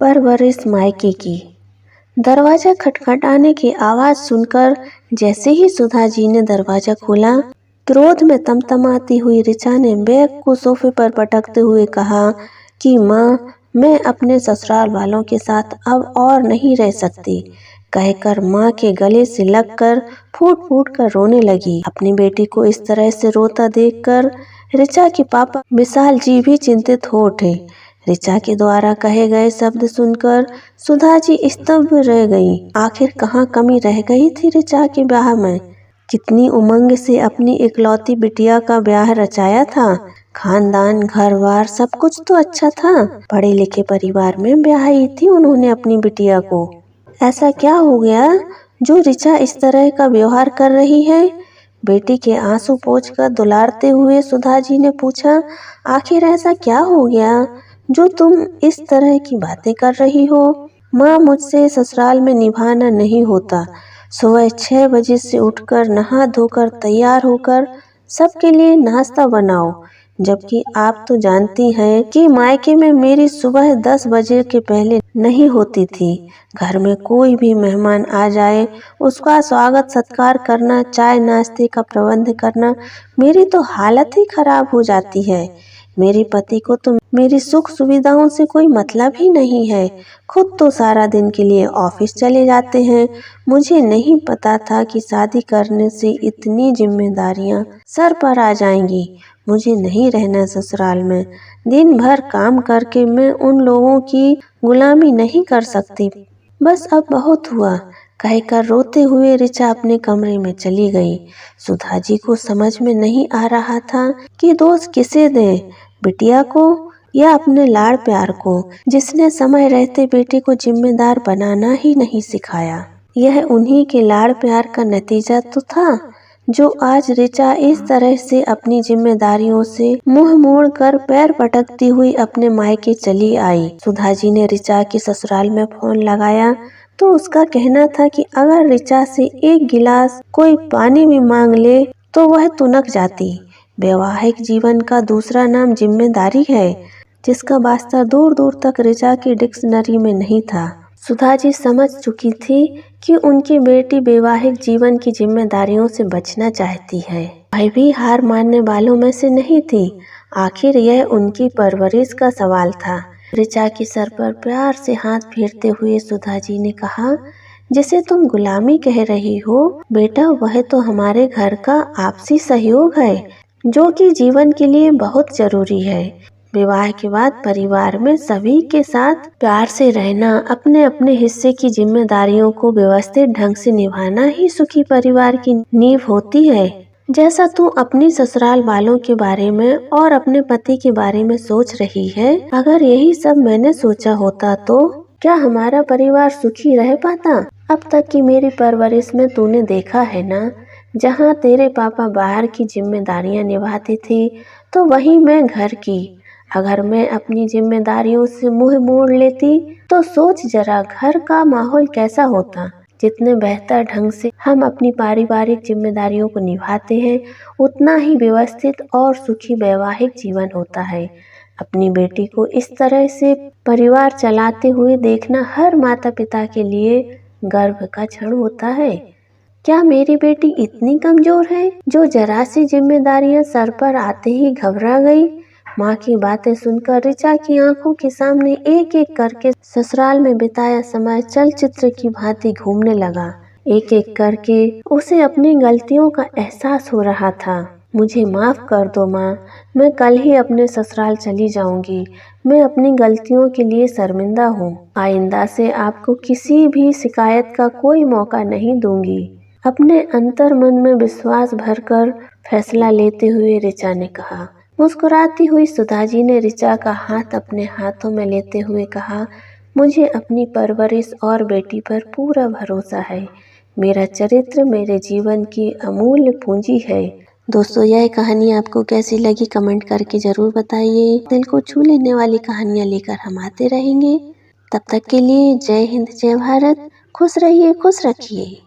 परवरिश मायके की। दरवाजा खटखटाने की आवाज सुनकर जैसे ही सुधा जी ने दरवाजा खोला, क्रोध में तमतमाती हुई ऋचा ने बैग को सोफे पर पटकते हुए कहा कि माँ, मैं अपने ससुराल वालों के साथ अब और नहीं रह सकती, कहकर माँ के गले से लगकर फूट फूट कर रोने लगी। अपनी बेटी को इस तरह से रोता देखकर ऋचा के पापा विशाल जी भी चिंतित हो उठे। ऋचा के द्वारा कहे गए शब्द सुनकर सुधा जी स्तब्ध रह गई। आखिर कहाँ कमी रह गई थी ऋचा के ब्याह में? कितनी उमंग से अपनी इकलौती बिटिया का ब्याह रचाया था। खानदान, घर-बार सब कुछ तो अच्छा था। पढ़े लिखे परिवार में ब्याही थी उन्होंने अपनी बिटिया को। ऐसा क्या हो गया जो ऋचा इस तरह का व्यवहार कर रही है? बेटी के आंसू पोंछकर दुलारते हुए सुधा जी ने पूछा, आखिर ऐसा क्या हो गया जो तुम इस तरह की बातें कर रही हो? माँ, मुझसे ससुराल में निभाना नहीं होता। सुबह 6 बजे से उठकर नहा धोकर तैयार होकर सबके लिए नाश्ता बनाओ, जबकि आप तो जानती हैं कि मायके में मेरी सुबह 10 बजे के पहले नहीं होती थी। घर में कोई भी मेहमान आ जाए, उसका स्वागत सत्कार करना, चाय नाश्ते का प्रबंध करना, मेरी तो हालत ही खराब हो जाती है। मेरे पति को तो मेरी सुख सुविधाओं से कोई मतलब ही नहीं है। खुद तो सारा दिन के लिए ऑफिस चले जाते हैं। मुझे नहीं पता था कि शादी करने से इतनी जिम्मेदारियां सर पर आ जाएंगी। मुझे नहीं रहना ससुराल में। दिन भर काम करके मैं उन लोगों की गुलामी नहीं कर सकती। बस अब बहुत हुआ, कहकर रोते हुए ऋचा अपने कमरे में चली गई। सुधा जी को समझ में नहीं आ रहा था कि दोष किसे दें, बिटिया को या अपने लाड़ प्यार को, जिसने समय रहते बेटे को जिम्मेदार बनाना ही नहीं सिखाया। यह उन्हीं के लाड़ प्यार का नतीजा तो था जो आज ऋचा इस तरह से अपनी जिम्मेदारियों से मुंह मोड़ कर पैर पटकती हुई अपने मायके चली आई। सुधा जी ने ऋचा के ससुराल में फोन लगाया तो उसका कहना था कि अगर ऋचा से एक गिलास कोई पानी भी मांग ले तो वह तुनक जाती। वैवाहिक जीवन का दूसरा नाम जिम्मेदारी है, जिसका वास्ता दूर दूर तक ऋचा की डिक्शनरी में नहीं था। सुधा जी समझ चुकी थी कि उनकी बेटी वैवाहिक जीवन की जिम्मेदारियों से बचना चाहती है। वह भी हार मानने वालों में से नहीं थी। आखिर यह उनकी परवरिश का सवाल था। ऋचा के सर पर प्यार से हाथ फेरते हुए सुधा जी ने कहा, जिसे तुम गुलामी कह रही हो बेटा, वह तो हमारे घर का आपसी सहयोग है, जो कि जीवन के लिए बहुत जरूरी है। विवाह के बाद परिवार में सभी के साथ प्यार से रहना, अपने अपने हिस्से की जिम्मेदारियों को व्यवस्थित ढंग से निभाना ही सुखी परिवार की नींव होती है। जैसा तू अपनी ससुराल वालों के बारे में और अपने पति के बारे में सोच रही है, अगर यही सब मैंने सोचा होता तो क्या हमारा परिवार सुखी रह पाता? अब तक की मेरी परवरिश में तूने देखा है ना, जहाँ तेरे पापा बाहर की जिम्मेदारियां निभाती थी तो वहीं मैं घर की। अगर मैं अपनी जिम्मेदारियों से मुंह मोड़ लेती तो सोच जरा घर का माहौल कैसा होता। जितने बेहतर ढंग से हम अपनी पारिवारिक जिम्मेदारियों को निभाते हैं, उतना ही व्यवस्थित और सुखी वैवाहिक जीवन होता है। अपनी बेटी को इस तरह से परिवार चलाते हुए देखना हर माता पिता के लिए गर्व का क्षण होता है। क्या मेरी बेटी इतनी कमजोर है जो जरा सी जिम्मेदारियां सर पर आते ही घबरा गई? माँ की बातें सुनकर ऋचा की आंखों के सामने एक एक करके ससुराल में बिताया समय चलचित्र की भांति घूमने लगा। एक एक करके उसे अपनी गलतियों का एहसास हो रहा था। मुझे माफ कर दो माँ, मैं कल ही अपने ससुराल चली जाऊंगी। मैं अपनी गलतियों के लिए शर्मिंदा हूँ। आइंदा से आपको किसी भी शिकायत का कोई मौका नहीं दूंगी। अपने अंतर मन में विश्वास भरकर फैसला लेते हुए ऋचा ने कहा। मुस्कुराती हुई सुधा जी ने ऋचा का हाथ अपने हाथों में लेते हुए कहा, मुझे अपनी परवरिश और बेटी पर पूरा भरोसा है। मेरा चरित्र मेरे जीवन की अमूल्य पूंजी है। दोस्तों, यह कहानी आपको कैसी लगी कमेंट करके जरूर बताइए। दिल को छू लेने वाली कहानियाँ लेकर हम आते रहेंगे। तब तक के लिए जय हिंद, जय भारत। खुश रहिए, खुश रखिए।